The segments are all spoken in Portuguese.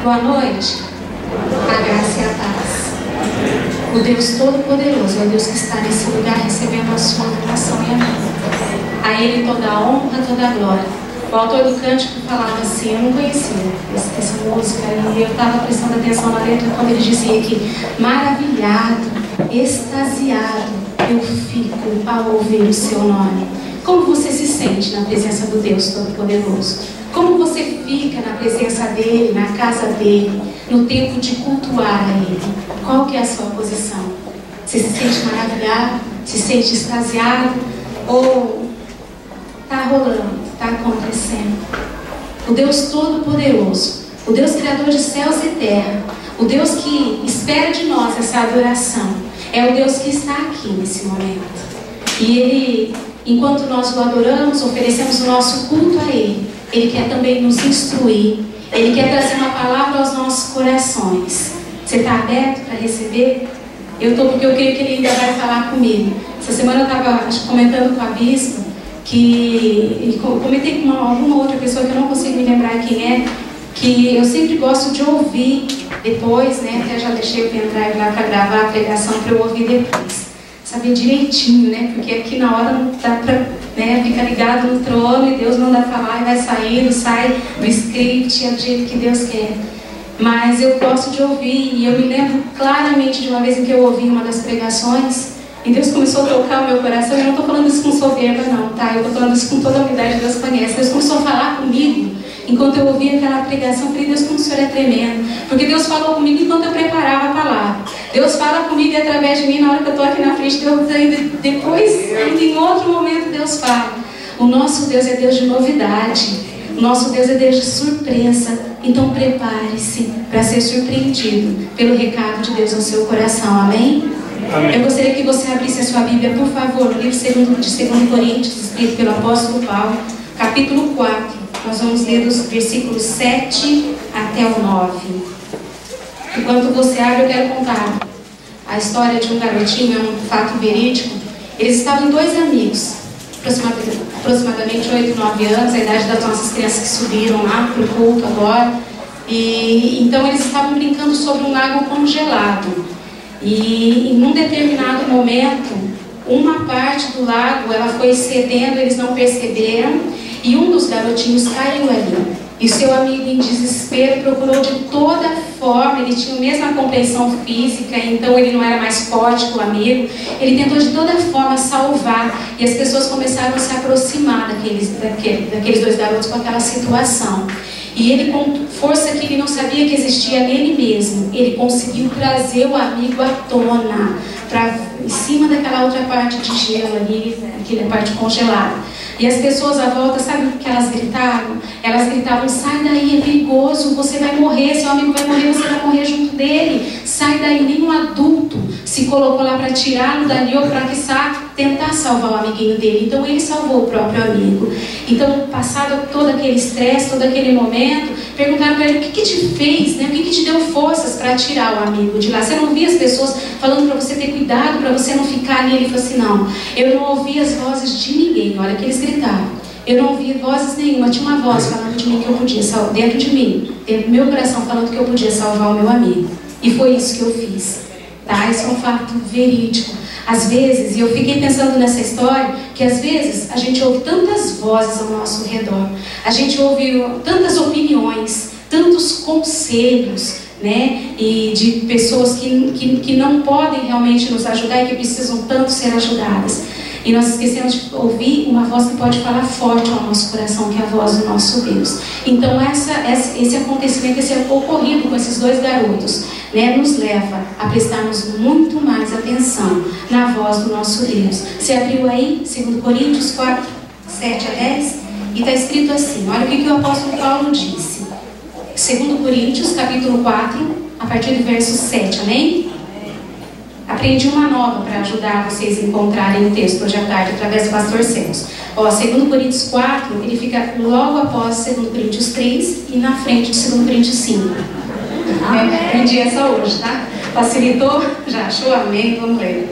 Boa noite. A graça e a paz. O Deus Todo-Poderoso é o Deus que está nesse lugar recebendo a sua adoração e amor. A Ele toda a honra, toda a glória. O autor do cântico falava assim, eu não conhecia essa música, e eu estava prestando atenção na letra quando ele dizia que maravilhado, extasiado, eu fico ao ouvir o seu nome. Como você se sente na presença do Deus Todo-Poderoso? Como você fica na presença dEle, na casa dEle, no tempo de cultuar a Ele? Qual que é a sua posição? Você se sente maravilhado? Se sente extasiado? Ou está rolando, está acontecendo? O Deus Todo-Poderoso, o Deus Criador de céus e terra, o Deus que espera de nós essa adoração, é o Deus que está aqui nesse momento. E Ele, enquanto nós o adoramos, oferecemos o nosso culto a Ele, Ele quer também nos instruir, Ele quer trazer uma palavra aos nossos corações. Você está aberto para receber? Eu estou, porque eu creio que Ele ainda vai falar comigo. Essa semana eu estava comentando com a bispa, que comentei com alguma outra pessoa que eu não consigo me lembrar quem é, que eu sempre gosto de ouvir depois, né? Até já deixei o pendrive lá para gravar a pregação para eu ouvir depois. Saber direitinho, né? Porque aqui na hora não dá para, né, ficar ligado no trono e Deus manda falar e vai saindo, sai do script, é do jeito que Deus quer. Mas eu gosto de ouvir, e eu me lembro claramente de uma vez em que eu ouvi uma das pregações e Deus começou a tocar o meu coração. Eu não estou falando isso com soberba não, tá? Eu estou falando isso com toda a humildade, Deus conhece. Deus começou a falar comigo enquanto eu ouvia aquela pregação. Eu falei, Deus, como o Senhor é tremendo. Porque Deus falou comigo enquanto eu preparava a palavra. Deus fala comigo através de mim na hora que eu estou aqui na frente. Depois, ainda em outro momento, Deus fala. O nosso Deus é Deus de novidade. O nosso Deus é Deus de surpresa. Então prepare-se para ser surpreendido pelo recado de Deus no seu coração. Amém? Amém. Eu gostaria que você abrisse a sua Bíblia, por favor, no livro de 2 Coríntios, escrito pelo apóstolo Paulo, capítulo 4. Nós vamos ler dos versículos 7 até o 9. Enquanto você abre, eu quero contar a história de um garotinho, é um fato verídico. Eles estavam dois amigos, aproximadamente 8, 9 anos, a idade das nossas crianças que subiram lá para o culto agora. E então eles estavam brincando sobre um lago congelado. E em um determinado momento, uma parte do lago ela foi cedendo, eles não perceberam, e um dos garotinhos caiu ali. E seu amigo, em desespero, procurou de toda forma. Ele tinha a mesma complexão física, então ele não era mais forte que o amigo. Ele tentou de toda forma salvar, e as pessoas começaram a se aproximar daqueles dois garotos com aquela situação. E ele, com força que ele não sabia que existia nele mesmo, ele conseguiu trazer o amigo à tona, em cima daquela outra parte de gelo ali, aquela parte congelada. E as pessoas à volta, sabe o que elas gritavam? Elas gritavam, sai daí, é perigoso, você vai morrer, seu amigo vai morrer, você vai morrer junto dele. Sai daí. Nenhum adulto se colocou lá para tirá-lo dali ou para tentar salvar o amiguinho dele. Então ele salvou o próprio amigo. Então, passado todo aquele estresse, todo aquele momento, perguntaram para ele, o que te fez, né? O que te deu forças para tirar o amigo de lá? Você não via as pessoas falando para você ter cuidado, para você não ficar ali? Ele falou assim, não, eu não ouvi as vozes de ninguém. Olha que eles gritaram. Eu não ouvi vozes nenhuma. Tinha uma voz falando de mim que eu podia salvar, dentro de mim, dentro do meu coração, falando que eu podia salvar o meu amigo. E foi isso que eu fiz. Tá? Isso é um fato verídico. Às vezes, e eu fiquei pensando nessa história, que às vezes a gente ouve tantas vozes ao nosso redor, a gente ouve tantas opiniões, tantos conselhos, né? E de pessoas que não podem realmente nos ajudar e que precisam tanto ser ajudadas. E nós esquecemos de ouvir uma voz que pode falar forte ao nosso coração, que é a voz do nosso Deus. Então esse acontecimento, esse ocorrido com esses dois garotos, né, nos leva a prestarmos muito mais atenção na voz do nosso Deus. Você abriu aí, 2 Coríntios 4, 7 a 10, e está escrito assim, olha o que o apóstolo Paulo disse. 2 Coríntios, capítulo 4, a partir do verso 7, amém? Aprendi uma nova para ajudar vocês a encontrarem o texto hoje à tarde, através do pastor Celso. 2 Coríntios 4, ele fica logo após 2 Coríntios 3 e na frente de 2 Coríntios 5. Aprendi essa hoje, tá? Facilitou? Já achou? Amém? Vamos ler.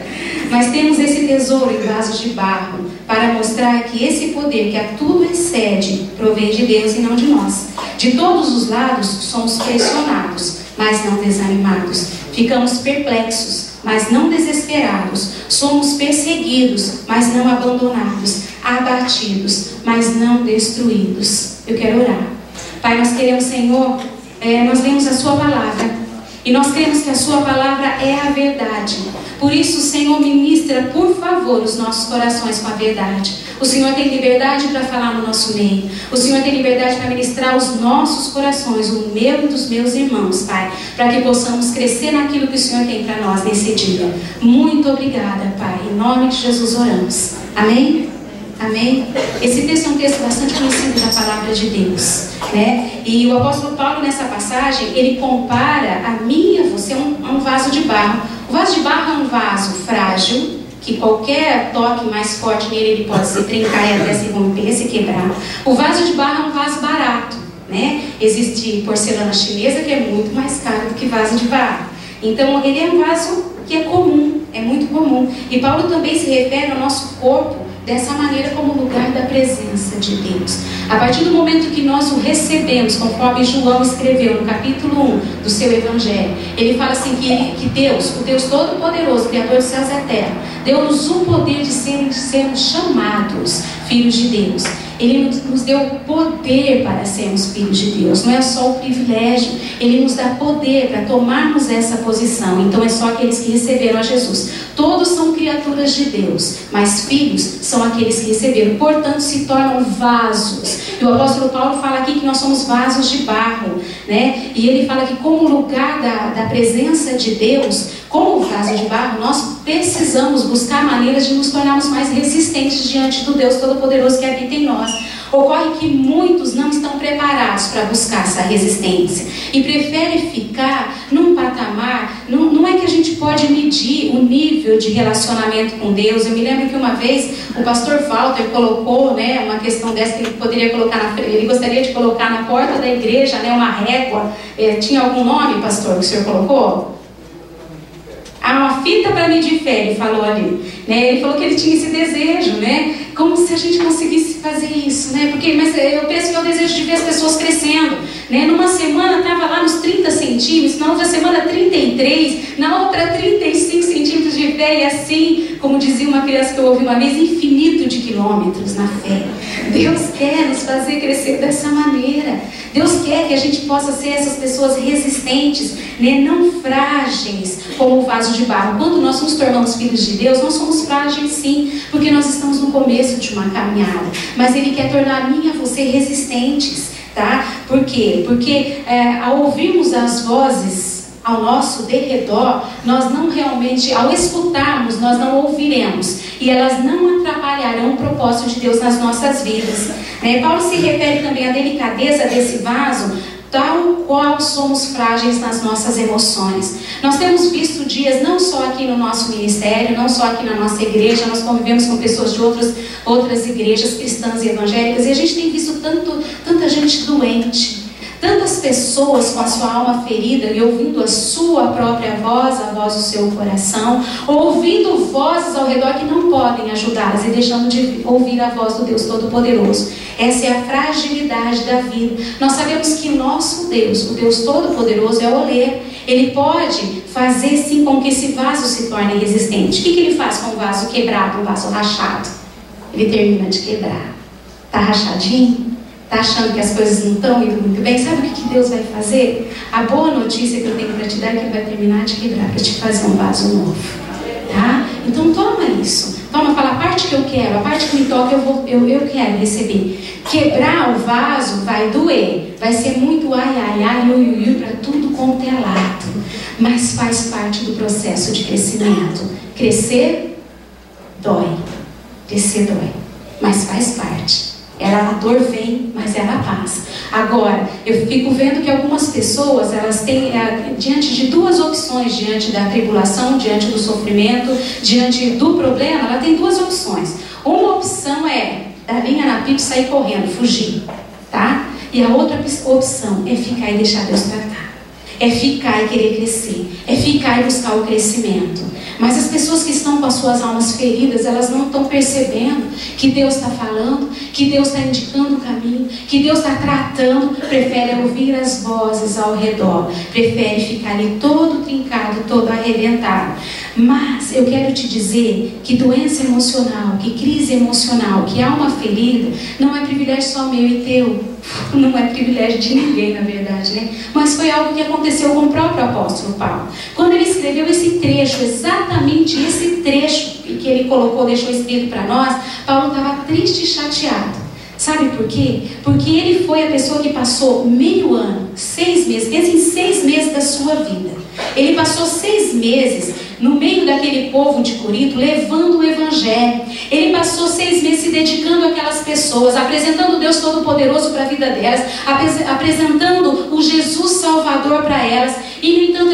Mas temos esse tesouro em vasos de barro, para mostrar que esse poder que a tudo excede, provém de Deus e não de nós. De todos os lados somos pressionados, mas não desanimados. Ficamos perplexos, mas não desesperados. Somos perseguidos, mas não abandonados. Abatidos, mas não destruídos. Eu quero orar. Pai, nós queremos, Senhor, nós lemos a sua palavra e nós cremos que a sua palavra é a verdade. Por isso, Senhor, ministra, por favor, os nossos corações com a verdade. O Senhor tem liberdade para falar no nosso meio. O Senhor tem liberdade para ministrar os nossos corações, o meu e dos meus irmãos, Pai, para que possamos crescer naquilo que o Senhor tem para nós nesse dia. Muito obrigada, Pai. Em nome de Jesus oramos. Amém? Amém? Esse texto é um texto bastante conhecido da palavra de Deus, né? E o apóstolo Paulo, nessa passagem, ele compara a mim e a você a um vaso de barro. O vaso de barro é um vaso frágil, que qualquer toque mais forte nele, ele pode se trincar e até se romper, se quebrar. O vaso de barro é um vaso barato, né? Existe porcelana chinesa que é muito mais cara do que vaso de barro. Então, ele é um vaso que é comum, é muito comum. E Paulo também se refere ao nosso corpo dessa maneira, como lugar da presença de Deus. A partir do momento que nós o recebemos, conforme João escreveu no capítulo 1 do seu Evangelho, ele fala assim que Deus, o Deus Todo-Poderoso, Criador dos céus e terra, deu-nos o poder de sermos chamados filhos de Deus. Ele nos deu poder para sermos filhos de Deus. Não é só o privilégio, Ele nos dá poder para tomarmos essa posição. Então é só aqueles que receberam a Jesus. Todos são criaturas de Deus, mas filhos são aqueles que receberam. Portanto, se tornam vasos. E o apóstolo Paulo fala aqui que nós somos vasos de barro, né? E ele fala que como lugar da presença de Deus, como vaso de barro, nós precisamos buscar maneiras de nos tornarmos mais resistentes diante do Deus Todo-Poderoso que habita em nós. Ocorre que muitos não estão preparados para buscar essa resistência e preferem ficar num patamar. Não é que a gente pode medir o nível de relacionamento com Deus. Eu me lembro que uma vez o pastor Walter colocou, né, uma questão dessa que ele poderia colocar ele gostaria de colocar na porta da igreja, né, uma régua. Tinha algum nome, pastor, que o senhor colocou? Uma fita para medir fé, ele falou ali, né? Ele falou que ele tinha esse desejo, né? Como se a gente conseguisse fazer isso, né? Mas eu penso que é o desejo de ver as pessoas crescendo, né? Numa semana estava lá nos 30 centímetros, na outra semana 33, na outra 35 centímetros de fé, e assim, como dizia uma criança que eu ouvi uma vez, infinito de quilômetros na fé. Deus quer nos fazer crescer dessa maneira. Deus quer que a gente possa ser essas pessoas resistentes, né? Não frágeis como o vaso de barro. Quando nós nos tornamos filhos de Deus, nós somos frágeis sim, porque nós estamos no começo de uma caminhada. Mas Ele quer tornar a mim e a você resistentes, tá? Por quê? Porque ao ouvirmos as vozes ao nosso derredor, nós não realmente, ao escutarmos, nós não ouviremos. E elas não atrapalharão o propósito de Deus nas nossas vidas. Paulo se refere também à delicadeza desse vaso, tal qual somos frágeis nas nossas emoções. Nós temos visto dias, não só aqui no nosso ministério, não só aqui na nossa igreja, nós convivemos com pessoas de outras igrejas cristãs e evangélicas, e a gente tem visto tanta gente doente, tantas pessoas com a sua alma ferida e ouvindo a sua própria voz, a voz do seu coração, ouvindo vozes ao redor que não podem ajudá-las e deixando de ouvir a voz do Deus Todo-Poderoso. Essa é a fragilidade da vida. Nós sabemos que nosso Deus, o Deus Todo-Poderoso, é o oleiro. Ele pode fazer sim com que esse vaso se torne resistente. O que ele faz com um vaso quebrado, um vaso rachado? Ele termina de quebrar. Está rachadinho? Está achando que as coisas não estão indo muito bem? Sabe o que Deus vai fazer? A boa notícia que eu tenho para te dar é que Ele vai terminar de quebrar para te fazer um vaso novo. Tá? Então toma isso. Toma, fala, a parte que eu quero, a parte que me toca, eu quero receber. Quebrar o vaso vai doer. Vai ser muito ai, ui, para tudo quanto é lado. Mas faz parte do processo de crescimento. Crescer dói. Crescer dói. Mas faz parte. A dor vem, mas ela passa. Agora, eu fico vendo que algumas pessoas, elas têm, diante de duas opções, diante da tribulação, diante do sofrimento, diante do problema, ela tem duas opções. Uma opção é dar linha na pipa e sair correndo, fugir, tá? E a outra opção é ficar e deixar Deus tratar. É ficar e querer crescer. É ficar e buscar o crescimento. Mas as pessoas que estão com as suas almas feridas, elas não estão percebendo que Deus está falando, que Deus está indicando o caminho, que Deus está tratando. Prefere ouvir as vozes ao redor, prefere ficar ali todo trincado, todo arrebentado. Mas eu quero te dizer que doença emocional, que crise emocional, que alma ferida, não é privilégio só meu e teu. Não é privilégio de ninguém, na verdade, né? Mas foi algo que aconteceu com o próprio apóstolo Paulo. Quando ele escreveu esse trecho, exatamente esse trecho que ele colocou, deixou escrito para nós, Paulo estava triste e chateado. Sabe por quê? Porque ele foi a pessoa que passou meio ano, 6 meses, pensa em 6 meses da sua vida. Ele passou 6 meses no meio daquele povo de Corinto, levando o evangelho. Ele passou 6 meses se dedicando àquelas pessoas, apresentando Deus Todo-Poderoso para a vida delas, apresentando o Jesus Salvador para elas. E, no entanto,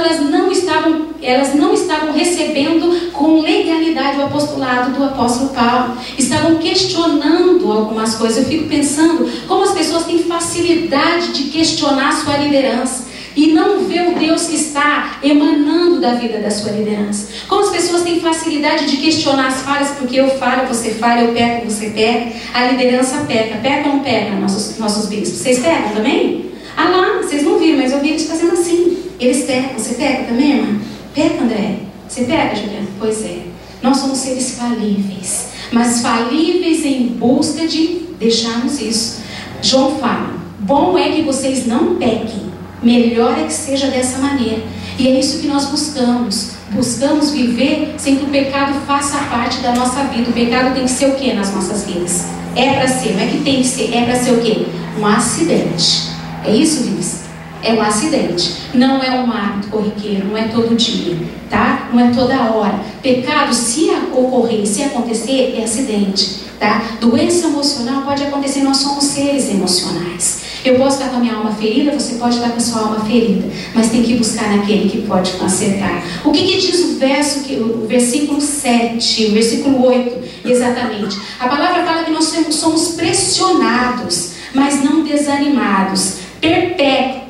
elas não estavam recebendo com legalidade o apostolado do apóstolo Paulo. Estavam questionando algumas coisas. Eu fico pensando como as pessoas têm facilidade de questionar a sua liderança e não ver o Deus que está emanando da vida da sua liderança. Como as pessoas têm facilidade de questionar as falhas, porque eu falho, você falha, eu peco, você peca. A liderança peca. Peca ou não peca, nossos bispos? Vocês pecam também? Ah lá, vocês não viram, mas eu vi eles fazendo assim. Eles pecam. Você peca também, irmã? Peca, André? Você peca, Juliana? Pois é. Nós somos seres falíveis, mas falíveis em busca de deixarmos isso. João fala: bom é que vocês não pequem. Melhor é que seja dessa maneira. E é isso que nós buscamos. Buscamos viver sem que o pecado faça parte da nossa vida. O pecado tem que ser o que nas nossas vidas? É para ser, não é que tem que ser, é para ser o que? Um acidente. É isso, Vinícius? É um acidente. Não é um hábito corriqueiro, não é todo dia, tá? Não é toda hora. Pecado, se ocorrer, se acontecer, é acidente, tá? Doença emocional pode acontecer, nós somos seres emocionais. Eu posso estar com a minha alma ferida, você pode estar com a sua alma ferida, mas tem que buscar naquele que pode consertar. O que diz o versículo 7, o versículo 8, exatamente? A palavra fala que nós somos pressionados, mas não desanimados,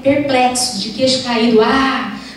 perplexos, de queixo caído,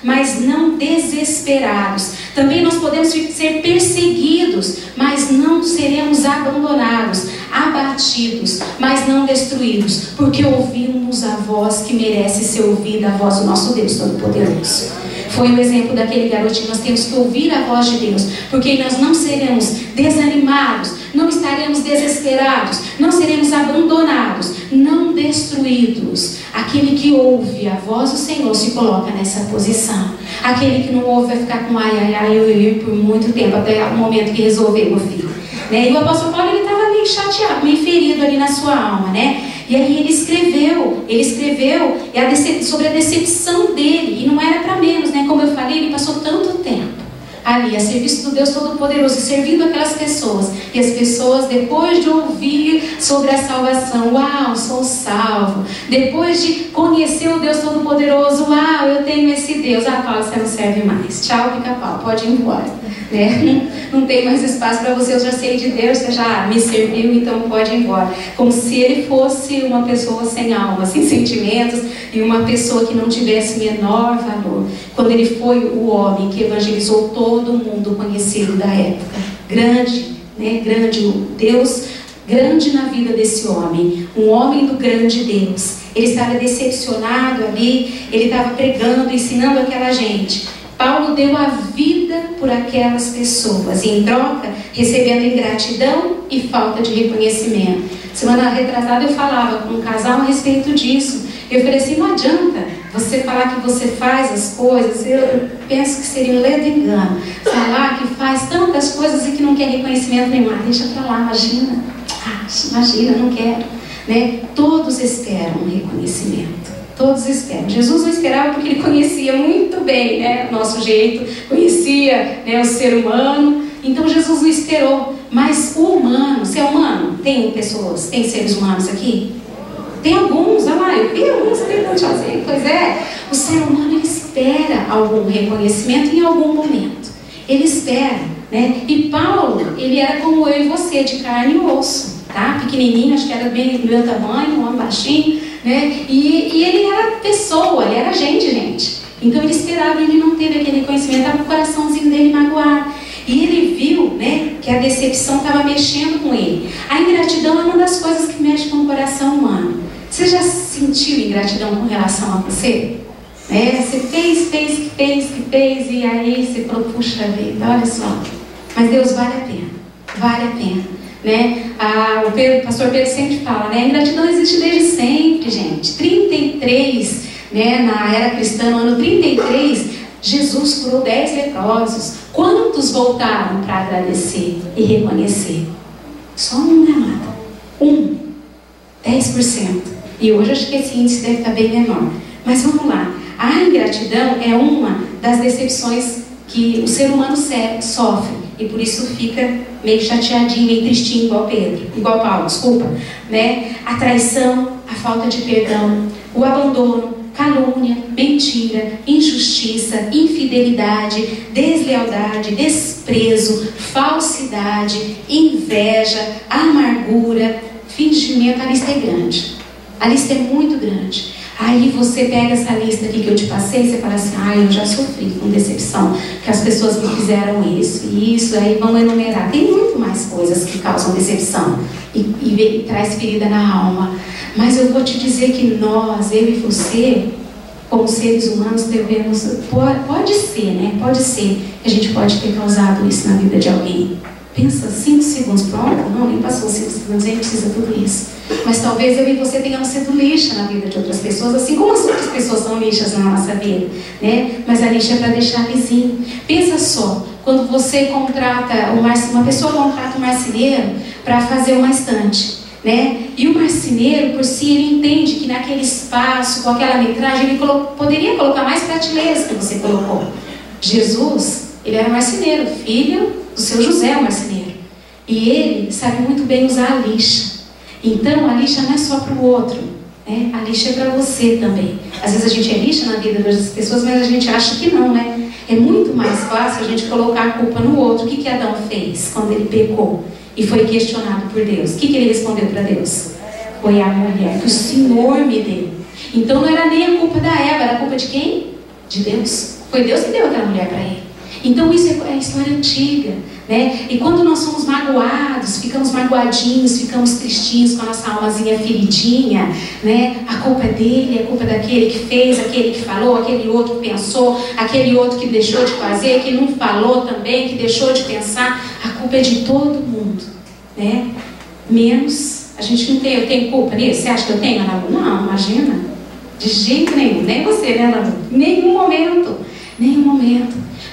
mas não desesperados. Também nós podemos ser perseguidos, mas não seremos abandonados, abatidos, mas não destruídos, porque ouvimos a voz que merece ser ouvida, a voz do nosso Deus Todo-Poderoso. Foi o exemplo daquele garotinho. Nós temos que ouvir a voz de Deus, porque nós não seremos desanimados, não estaremos desesperados, não seremos abandonados, não destruídos. Aquele que ouve a voz do Senhor se coloca nessa posição. Aquele que não ouve vai ficar com eu por muito tempo, até o momento que resolver, meu filho, né? E o apóstolo Paulo, ele estava meio chateado, meio ferido ali na sua alma, né? E aí ele escreveu sobre a decepção dele, e não era para menos, né? Como eu falei, ele passou tanto tempo ali a serviço do Deus Todo-Poderoso, servindo aquelas pessoas, e as pessoas, depois de ouvir sobre a salvação, sou salvo, depois de conhecer o Deus Todo-Poderoso, eu tenho esse Deus, Paulo, você não serve mais, tchau, pica-pau, pode ir embora, né? Não tem mais espaço para você, eu já sei de Deus, você já me serviu, então pode ir embora. Como se ele fosse uma pessoa sem alma, sem sentimentos, e uma pessoa que não tivesse menor valor. Quando ele foi o homem que evangelizou todo mundo conhecido da época, grande, né? Grande, o Deus grande na vida desse homem, um homem do grande Deus. Ele estava decepcionado ali, ele estava pregando, ensinando aquela gente. Paulo deu a vida por aquelas pessoas, e em troca, recebendo ingratidão e falta de reconhecimento. Semana retrasada eu falava com um casal a respeito disso. Eu falei assim: não adianta você falar que você faz as coisas, eu penso que seria um ledo engano. Falar que faz tantas coisas e que não quer reconhecimento nenhum. Deixa pra lá, imagina, não quero, né? Todos esperam um reconhecimento. Todos esperam. Jesus não esperava porque ele conhecia muito bem, né, o nosso jeito, conhecia, né, o ser humano. Então Jesus não esperou. Mas o humano, você é humano? Tem pessoas, tem seres humanos aqui? Tem alguns, eu vi alguns tentando fazer. Pois é, o ser humano, ele espera algum reconhecimento em algum momento. Ele espera, né? E Paulo, ele era como eu e você, de carne e osso, tá? Pequenininho, acho que era bem do meu tamanho, um homem baixinho, né? E ele era pessoa, ele era gente. Então ele esperava, ele não teve aquele conhecimento, estava com o coraçãozinho dele magoado. E ele viu, né, que a decepção estava mexendo com ele. A ingratidão é uma das coisas que mexe com o coração humano. Você já sentiu ingratidão com relação a você? Você fez, e aí você falou, puxa vida, olha só. Mas Deus vale a pena, né? O pastor Pedro sempre fala, né? A ingratidão existe desde sempre, gente. 33, né? Na era cristã, no ano 33, Jesus curou 10 leprosos. Quantos voltaram para agradecer e reconhecer? Só um, né, amada? 10%. E hoje acho que esse índice deve estar bem menor. Mas vamos lá. A ingratidão é uma das decepções que o ser humano sofre. E por isso fica meio chateadinho, meio tristinho, igual Paulo, desculpa. Né? A traição, a falta de perdão, o abandono, calúnia, mentira, injustiça, infidelidade, deslealdade, desprezo, falsidade, inveja, amargura, fingimento. A lista é grande. A lista é muito grande. Aí você pega essa lista aqui que eu te passei e você fala assim, eu já sofri com decepção, que as pessoas me fizeram isso e isso, aí vamos enumerar. Tem muito mais coisas que causam decepção e traz ferida na alma. Mas eu vou te dizer que nós, eu e você, como seres humanos, devemos, pode ser, né? Pode ser que a gente pode ter causado isso na vida de alguém. Pensa, 5 segundos, pronto? Não, nem passou 5 segundos, nem precisa tudo isso. Mas talvez eu e você tenhamos sido lixa na vida de outras pessoas, assim como as outras pessoas são lixas na nossa vida, né? Mas a lixa é para deixar lisinho. Pensa só, quando você contrata, uma pessoa contrata um marceneiro para fazer uma estante, né? E o marceneiro, por si, ele entende que naquele espaço, com aquela metragem, ele poderia colocar mais prateleiras que você colocou. Jesus, ele era marceneiro, filho do seu José, o marceneiro. E ele sabe muito bem usar a lixa. Então, a lixa não é só para o outro, né? A lixa é para você também. Às vezes a gente é lixa na vida das pessoas, mas a gente acha que não, né? É muito mais fácil a gente colocar a culpa no outro. O que Adão fez quando ele pecou e foi questionado por Deus? O que ele respondeu para Deus? Foi a mulher que o Senhor me deu. Então, não era nem a culpa da Eva, era a culpa de quem? De Deus. Foi Deus que deu aquela mulher para ele. Então isso é a história antiga, né? E quando nós somos magoados, ficamos magoadinhos, ficamos tristinhos com a nossa almazinha feridinha, né? A culpa é dele, a culpa é daquele que fez, aquele que falou, aquele outro que pensou, aquele outro que deixou de fazer, que não falou também, que deixou de pensar. A culpa é de todo mundo, né? Menos, a gente não tem, eu tenho culpa nisso? Você acha que eu tenho, Ana Lu? Não, imagina. De jeito nenhum, nem você, né, Ana Lu? Nenhum momento.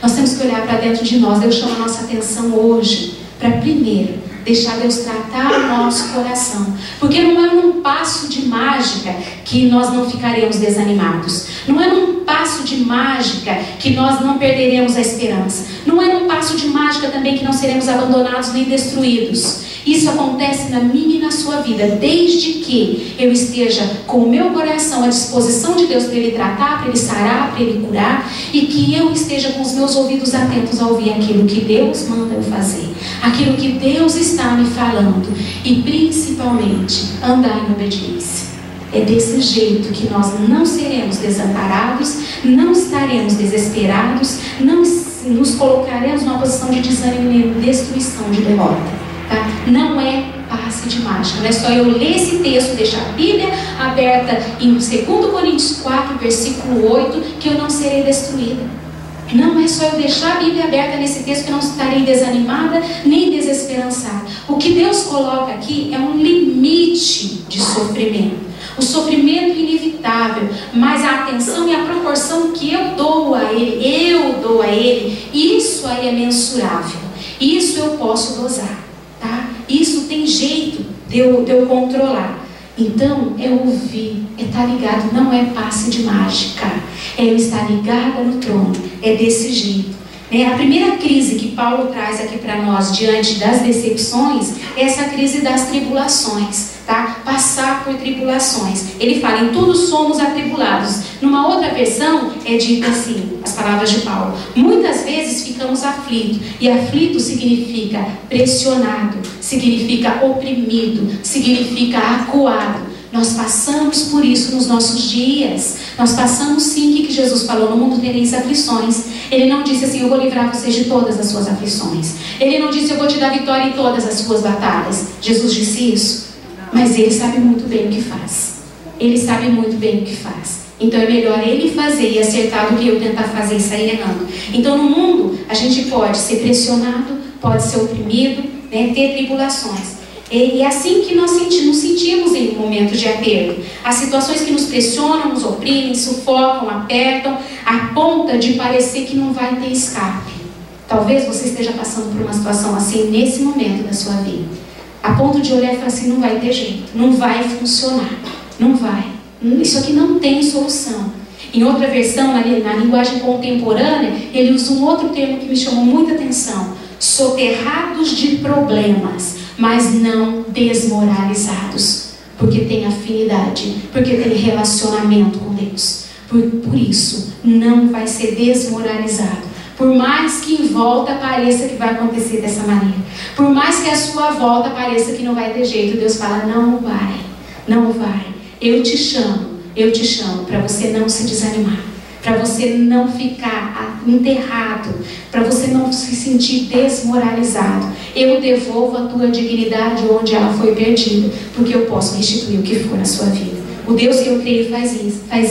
Nós temos que olhar para dentro de nós. Deus chama a nossa atenção hoje para primeiro deixar Deus tratar o nosso coração, porque não é num passo de mágica que nós não ficaremos desanimados, não é num passo de mágica que nós não perderemos a esperança, não é num passo de mágica também que não seremos abandonados nem destruídos. Isso acontece na minha e na sua vida, desde que eu esteja com o meu coração à disposição de Deus para Ele tratar, para Ele sarar, para Ele curar, e que eu esteja com os meus ouvidos atentos a ouvir aquilo que Deus manda eu fazer, aquilo que Deus está me falando, e principalmente andar em obediência. É desse jeito que nós não seremos desamparados, não estaremos desesperados, não nos colocaremos numa posição de desânimo e destruição, de derrota. Tá? Não é passe de mágica, não é só eu ler esse texto, deixar a Bíblia aberta em 2 Coríntios 4, versículo 8, que eu não serei destruída. Não é só eu deixar a Bíblia aberta nesse texto que eu não estarei desanimada nem desesperançada. O que Deus coloca aqui é um limite de sofrimento. O sofrimento inevitável, mas a atenção e a proporção que eu dou a Ele, isso aí é mensurável. Isso eu posso dosar. Tá? Isso tem jeito de eu controlar. Então é ouvir, é estar ligado, não é passe de mágica, é eu estar ligada no trono, é desse jeito. A primeira crise que Paulo traz aqui para nós diante das decepções é essa crise das tribulações, tá? Passar por tribulações. Ele fala, em tudo somos atribulados. Numa outra versão é dito assim, as palavras de Paulo: muitas vezes ficamos aflitos, e aflito significa pressionado, significa oprimido, significa acuado. Nós passamos por isso nos nossos dias. Nós passamos sim, o que Jesus falou: no mundo tereis aflições. Ele não disse assim: eu vou livrar vocês de todas as suas aflições. Ele não disse: eu vou te dar vitória em todas as suas batalhas. Jesus disse isso, mas Ele sabe muito bem o que faz. Ele sabe muito bem o que faz. Então é melhor Ele fazer e acertar do que eu tentar fazer e sair errando. Então no mundo a gente pode ser pressionado, pode ser oprimido, né, ter tribulações. E é assim que nós nos sentimos em um momento de aperto. As situações que nos pressionam, nos oprimem, sufocam, apertam, a ponta de parecer que não vai ter escape. Talvez você esteja passando por uma situação assim nesse momento da sua vida. A ponto de olhar e falar assim: não vai ter jeito, não vai funcionar, não vai. Isso aqui não tem solução. Em outra versão, na linguagem contemporânea, ele usa um outro termo que me chamou muita atenção: soterrados de problemas, mas não desmoralizados, porque tem afinidade, porque tem relacionamento com Deus. Por isso, não vai ser desmoralizado. Por mais que em volta pareça que vai acontecer dessa maneira, por mais que a sua volta pareça que não vai ter jeito, Deus fala: não vai, não vai. Eu te chamo para você não se desanimar, para você não ficar enterrado, para você não se sentir desmoralizado. Eu devolvo a tua dignidade onde ela foi perdida, porque eu posso restituir o que for na sua vida. O Deus que eu creio faz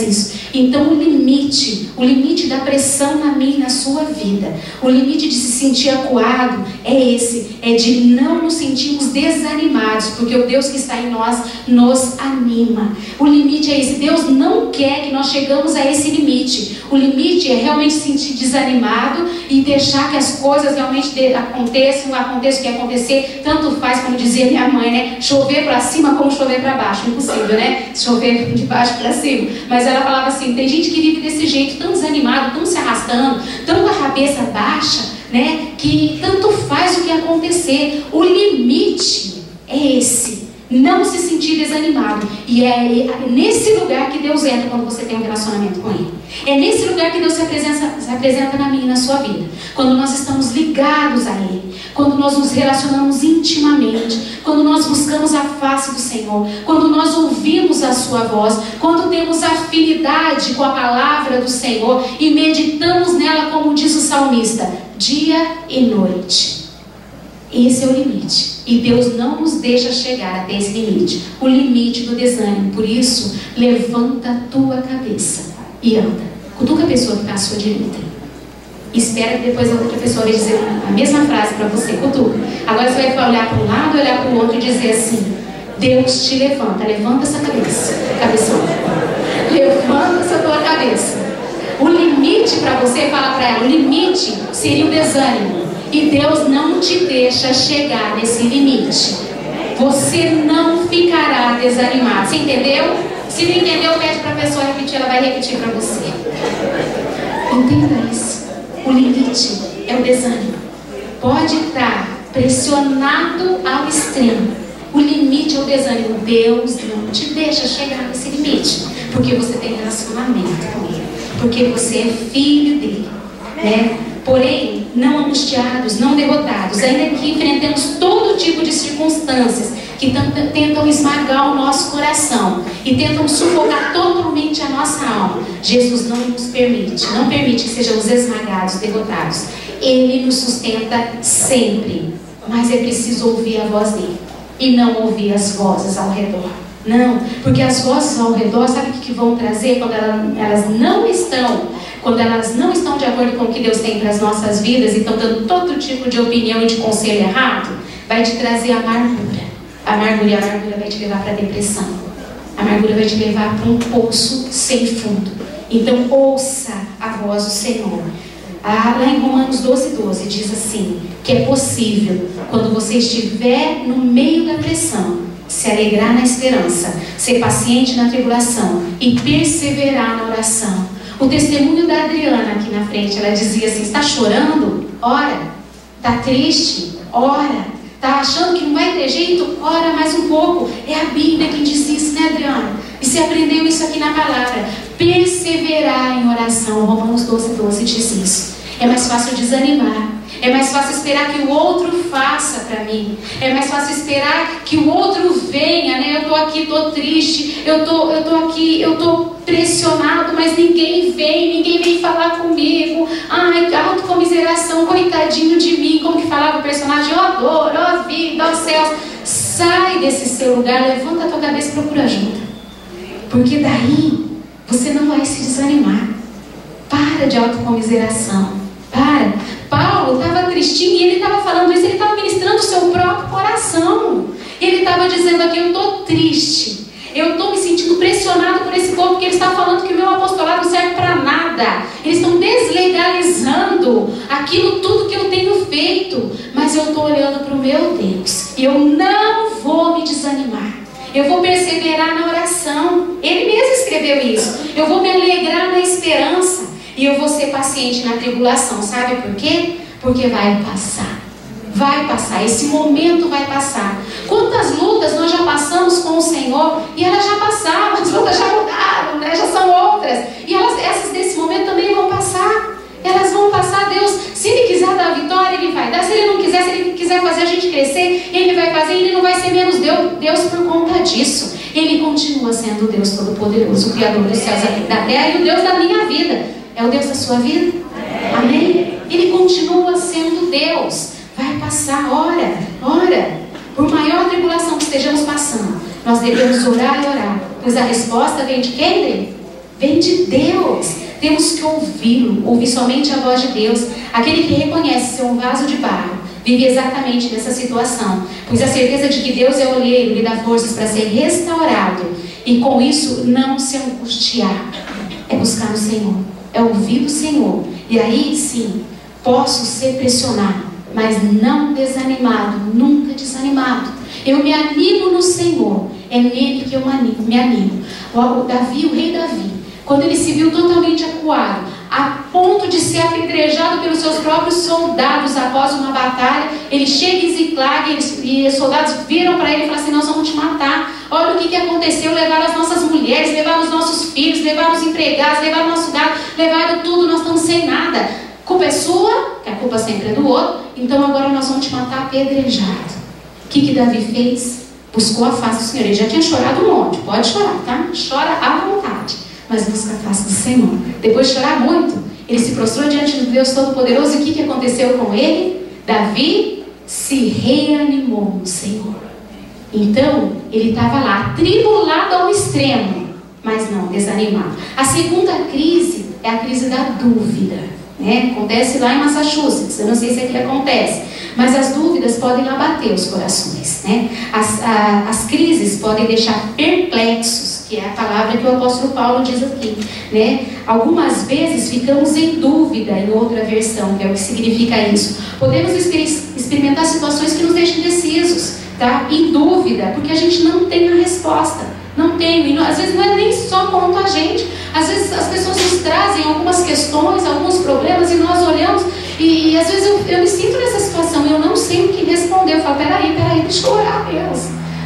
isso. Então o limite da pressão na minha e na sua vida, o limite de se sentir acuado é esse, é de não nos sentirmos desanimados, porque o Deus que está em nós nos anima. O limite é esse. Deus não quer que nós chegamos a esse limite. O limite é realmente se sentir desanimado e deixar que as coisas realmente aconteça o que acontecer, tanto faz, como dizia minha mãe, né? Chover para cima como chover para baixo, impossível, né? Chover de baixo para cima. Mas ela falava assim: tem gente que vive desse jeito, tão desanimado, tão se arrastando, tão com a cabeça baixa, né? Que tanto faz o que acontecer. O limite é esse: não se sentir desanimado. E é nesse lugar que Deus entra quando você tem um relacionamento com Ele. É nesse lugar que Deus se apresenta na minha e na sua vida. Quando nós estamos ligados a Ele, quando nós nos relacionamos intimamente, quando nós buscamos a face do Senhor, quando nós ouvimos a sua voz, quando temos afinidade com a palavra do Senhor e meditamos nela, como diz o salmista, dia e noite. Esse é o limite. E Deus não nos deixa chegar até esse limite, o limite do desânimo. Por isso, levanta a tua cabeça e anda. Cutuca a pessoa que está à sua direita. Espera que depois a outra pessoa vai dizer a mesma frase para você. Cutuca. Agora você vai olhar para um lado, olhar para o outro e dizer assim: Deus te levanta. Levanta essa cabeça. Cabeçona. Levanta essa tua cabeça. O limite para você, fala para ela, o limite seria o desânimo. E Deus não te deixa chegar nesse limite. Você não ficará desanimado. Você entendeu? Se não entendeu, pede para a pessoa repetir, ela vai repetir para você. Entenda isso. O limite é o desânimo. Pode estar pressionado ao extremo. O limite é o desânimo. Deus não te deixa chegar nesse limite, porque você tem relacionamento com Ele, porque você é filho dele, né? Porém, não angustiados, não derrotados, ainda que enfrentemos todo tipo de circunstâncias que tentam esmagar o nosso coração e tentam sufocar totalmente a nossa alma, Jesus não nos permite, não permite que sejamos esmagados, derrotados. Ele nos sustenta sempre, mas é preciso ouvir a voz dele e não ouvir as vozes ao redor. Não, porque as vozes ao redor, sabe o que vão trazer quando elas não estão de acordo com o que Deus tem para as nossas vidas e estão dando todo tipo de opinião e de conselho errado? Vai te trazer amargura. A amargura vai te levar para a depressão. A amargura vai te levar para um poço sem fundo. Então ouça a voz do Senhor. Lá em Romanos 12:12 diz assim, que é possível, quando você estiver no meio da pressão, se alegrar na esperança, ser paciente na tribulação e perseverar na oração. O testemunho da Adriana aqui na frente, ela dizia assim: está chorando? Ora. Está triste? Ora. Está achando que não vai ter jeito? Ora mais um pouco. É a Bíblia que diz isso, né, Adriana? E você aprendeu isso aqui na palavra. Perseverar em oração. Romanos 12:12 diz isso. É mais fácil desanimar. É mais fácil esperar que o outro faça para mim. É mais fácil esperar que o outro venha, né? Eu estou aqui, estou triste, eu tô aqui, eu estou pressionado, mas ninguém vem falar comigo. Ai, autocomiseração, coitadinho de mim. Como que falava o personagem? Ó dor, ó vida, ó céus. Sai desse seu lugar, levanta a tua cabeça e procura ajuda. Porque daí você não vai se desanimar. Para de autocomiseração. Para. Paulo estava tristinho e ele estava falando isso, ele estava ministrando o seu próprio coração. Ele estava dizendo aqui: eu estou triste, eu estou me sentindo pressionado por esse povo, porque ele está falando que o meu apostolado não serve para nada. Eles estão deslegalizando aquilo tudo que eu tenho feito. Mas eu estou olhando para o meu Deus e eu não vou me desanimar. Eu vou perseverar na oração. Ele mesmo escreveu isso. Eu vou me alegrar na esperança. E eu vou ser paciente na tribulação. Sabe por quê? Porque vai passar. Vai passar. Esse momento vai passar. Quantas lutas nós já passamos com o Senhor e elas já passaram. As lutas já mudaram, né? Já são outras. E essas desse momento também vão passar. Elas vão passar. Deus, se Ele quiser dar a vitória, Ele vai dar. Se Ele não quiser, se Ele quiser fazer a gente crescer, Ele vai fazer. Ele não vai ser menos Deus por conta disso. Ele continua sendo o Deus Todo-Poderoso, o Criador dos céus e da terra e o Deus da minha vida. É o Deus da sua vida? Amém? Ele continua sendo Deus. Vai passar, ora. Por maior tribulação que estejamos passando, nós devemos orar e orar. Pois a resposta vem de quem? Vem de Deus. Temos que ouvi-lo, ouvir somente a voz de Deus. Aquele que reconhece ser um vaso de barro vive exatamente nessa situação. Pois a certeza de que Deus é olheiro lhe dá forças para ser restaurado. E com isso não se angustiar. É buscar no Senhor. É ouvir o Senhor. E aí sim, posso ser pressionado, mas não desanimado, nunca desanimado. Eu me animo no Senhor. É nele que eu me animo. O rei Davi, quando ele se viu totalmente acuado, a ponto de ser apedrejado pelos seus próprios soldados após uma batalha, ele chega em Ziclag e os soldados viram para ele e falam assim: nós vamos te matar. Olha o que aconteceu, levaram as nossas mulheres, levaram os nossos filhos, levaram os empregados, levaram o nosso gado, levaram tudo, nós estamos sem nada. A culpa é sua, que a culpa sempre é do outro, então agora nós vamos te matar apedrejado. O que Davi fez? Buscou a face do Senhor. Ele já tinha chorado um monte, pode chorar, tá? Chora à vontade, mas busca a face do Senhor. Depois de chorar muito, ele se prostrou diante do Deus Todo-Poderoso. E o que aconteceu com ele? Davi se reanimou no Senhor. Então, ele estava lá, atribulado ao extremo, mas não desanimado. A segunda crise é a crise da dúvida, né? Acontece lá em Massachusetts, eu não sei se aqui acontece, mas as dúvidas podem abater os corações, né? As crises podem deixar perplexos, que é a palavra que o apóstolo Paulo diz aqui, né? Algumas vezes ficamos em dúvida, em outra versão, que é o que significa isso. Podemos experimentar situações que nos deixam indecisos, tá? Em dúvida, porque a gente não tem a resposta. Não tem, e às vezes não é nem só quanto a gente. Às vezes as pessoas nos trazem algumas questões, alguns problemas, e nós olhamos, e às vezes eu me sinto nessa situação, e eu não sei o que responder. Eu falo: peraí, deixa eu orar a Deus.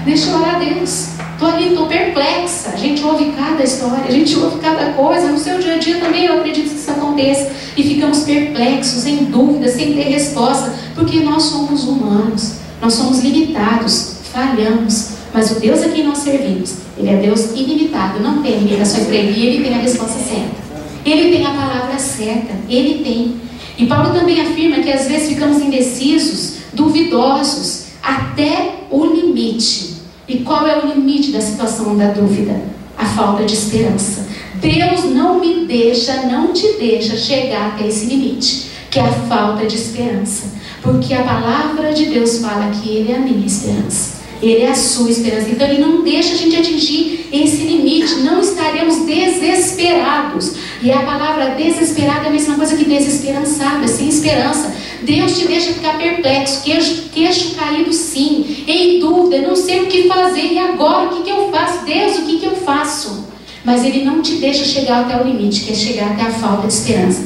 Deixa eu orar a Deus. Estou ali, estou perplexa. A gente ouve cada história, a gente ouve cada coisa. No seu dia a dia também eu acredito que isso aconteça. E ficamos perplexos, em dúvida, sem ter resposta, porque nós somos humanos, nós somos limitados, falhamos. Mas o Deus a quem nós servimos, Ele é Deus ilimitado, não tem limitações para Ele, e Ele tem a resposta certa. Ele tem a palavra certa, Ele tem. E Paulo também afirma que às vezes ficamos indecisos, duvidosos, até o limite. E qual é o limite da situação da dúvida? A falta de esperança. Deus não me deixa, não te deixa chegar até esse limite, que é a falta de esperança. Porque a palavra de Deus fala que Ele é a minha esperança. Ele é a sua esperança. Então Ele não deixa a gente atingir esse limite. Não estaremos desesperados. E a palavra desesperado é a mesma coisa que desesperançado, é sem esperança. Deus te deixa ficar perplexo, queixo caído sim, em dúvida, não sei o que fazer. E agora, o que eu faço? Deus, o que eu faço? Mas Ele não te deixa chegar até o limite, que é chegar até a falta de esperança.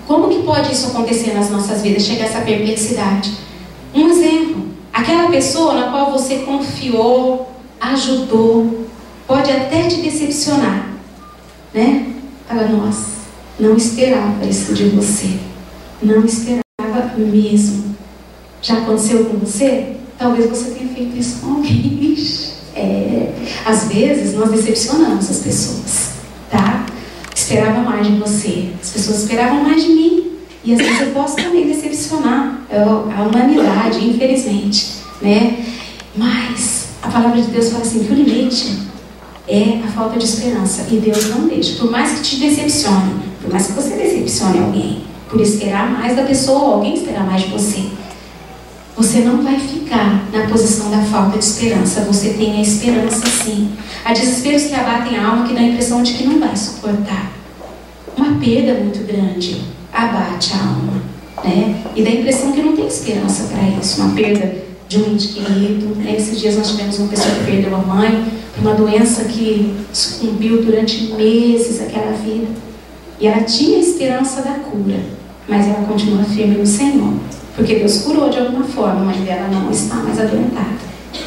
Como que pode isso acontecer nas nossas vidas? Chegar a essa perplexidade. Um exemplo. Aquela pessoa na qual você confiou, ajudou, pode até te decepcionar, né? Fala: nossa, não esperava isso de você. Não esperava mesmo. Já aconteceu com você? Talvez você tenha feito isso com alguém. Às vezes nós decepcionamos as pessoas, tá? Esperava mais de você, as pessoas esperavam mais de mim. E às vezes eu posso também decepcionar a humanidade, infelizmente, né? Mas a palavra de Deus fala assim, que o limite é a falta de esperança. E Deus não deixa. Por mais que te decepcione, por mais que você decepcione alguém, por esperar mais da pessoa, ou alguém esperar mais de você, você não vai ficar na posição da falta de esperança. Você tem a esperança sim. Há desesperos que abatem a alma, que dá a impressão de que não vai suportar. Uma perda muito grande abate a alma, né? E dá a impressão que não tem esperança para isso. Uma perda de um ente querido, né? Esses dias nós tivemos uma pessoa que perdeu a mãe por uma doença que sucumbiu durante meses aquela vida. E ela tinha esperança da cura, mas ela continua firme no Senhor, porque Deus curou de alguma forma, mas ela não está mais adoentada,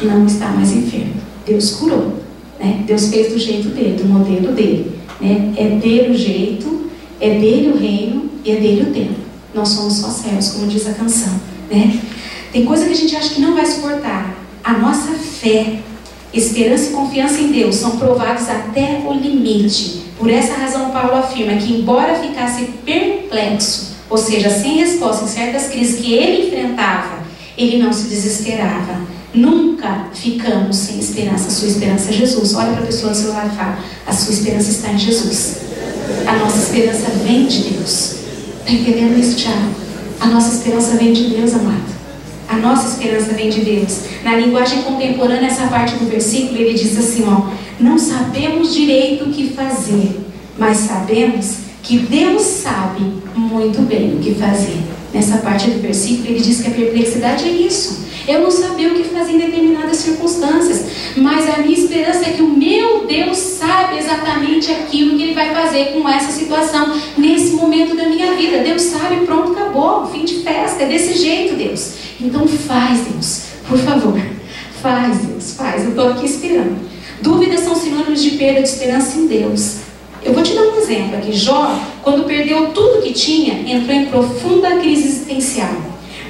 não está mais enferma. Deus curou, né? Deus fez do jeito dele, do modelo dele, né? É dele o jeito, é dele o reino e é dele o tempo. Nós somos só servos, como diz a canção, né? Tem coisa que a gente acha que não vai suportar. A nossa fé, esperança e confiança em Deus são provados até o limite. Por essa razão Paulo afirma que, embora ficasse perplexo, ou seja, sem resposta em certas crises que ele enfrentava, ele não se desesperava. Nunca ficamos sem esperança. A sua esperança é Jesus. Olha para a pessoa do seu lado e fala, a sua esperança está em Jesus. A nossa esperança vem de Deus. Está entendendo isso, Tiago? A nossa esperança vem de Deus, amado. A nossa esperança vem de Deus. Na linguagem contemporânea, essa parte do versículo, ele diz assim, ó, não sabemos direito o que fazer, mas sabemos que Deus sabe muito bem o que fazer. Nessa parte do versículo, ele diz que a perplexidade é isso. Eu não saber o que fazer em determinadas circunstâncias, mas a minha esperança é que o meu Deus sabe exatamente aquilo que Ele vai fazer com essa situação, nesse momento da minha vida. Deus sabe, pronto, acabou, fim de festa, é desse jeito, Deus. Então faz, Deus, por favor, faz, Deus, faz, eu estou aqui esperando. Dúvidas são sinônimos de perda de esperança em Deus. Eu vou te dar um exemplo aqui. Jó, quando perdeu tudo que tinha, entrou em profunda crise existencial.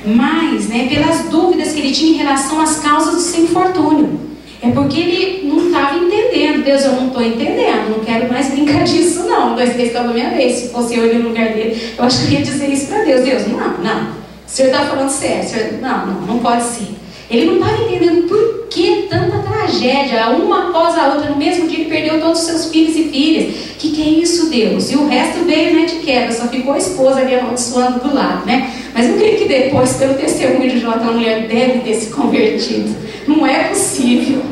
Mas, pelas dúvidas que ele tinha em relação às causas do seu infortúnio. É porque ele não estava entendendo. Deus, eu não estou entendendo, não quero mais brincar disso não. 2, 3, acabou a minha vez. Se fosse eu no lugar dele, eu acho que eu ia dizer isso para Deus. Deus, não. O Senhor está falando sério. Senhor, não pode ser. Ele não estava entendendo por que tanta tragédia, uma após a outra. No mesmo dia ele perdeu todos os seus filhos e filhas. O que é isso, Deus? E o resto veio, de quebra. Só ficou a esposa ali amaldiçoando do lado, Mas eu creio que depois, pelo testemunho de Jó, a mulher deve ter se convertido. Não é possível,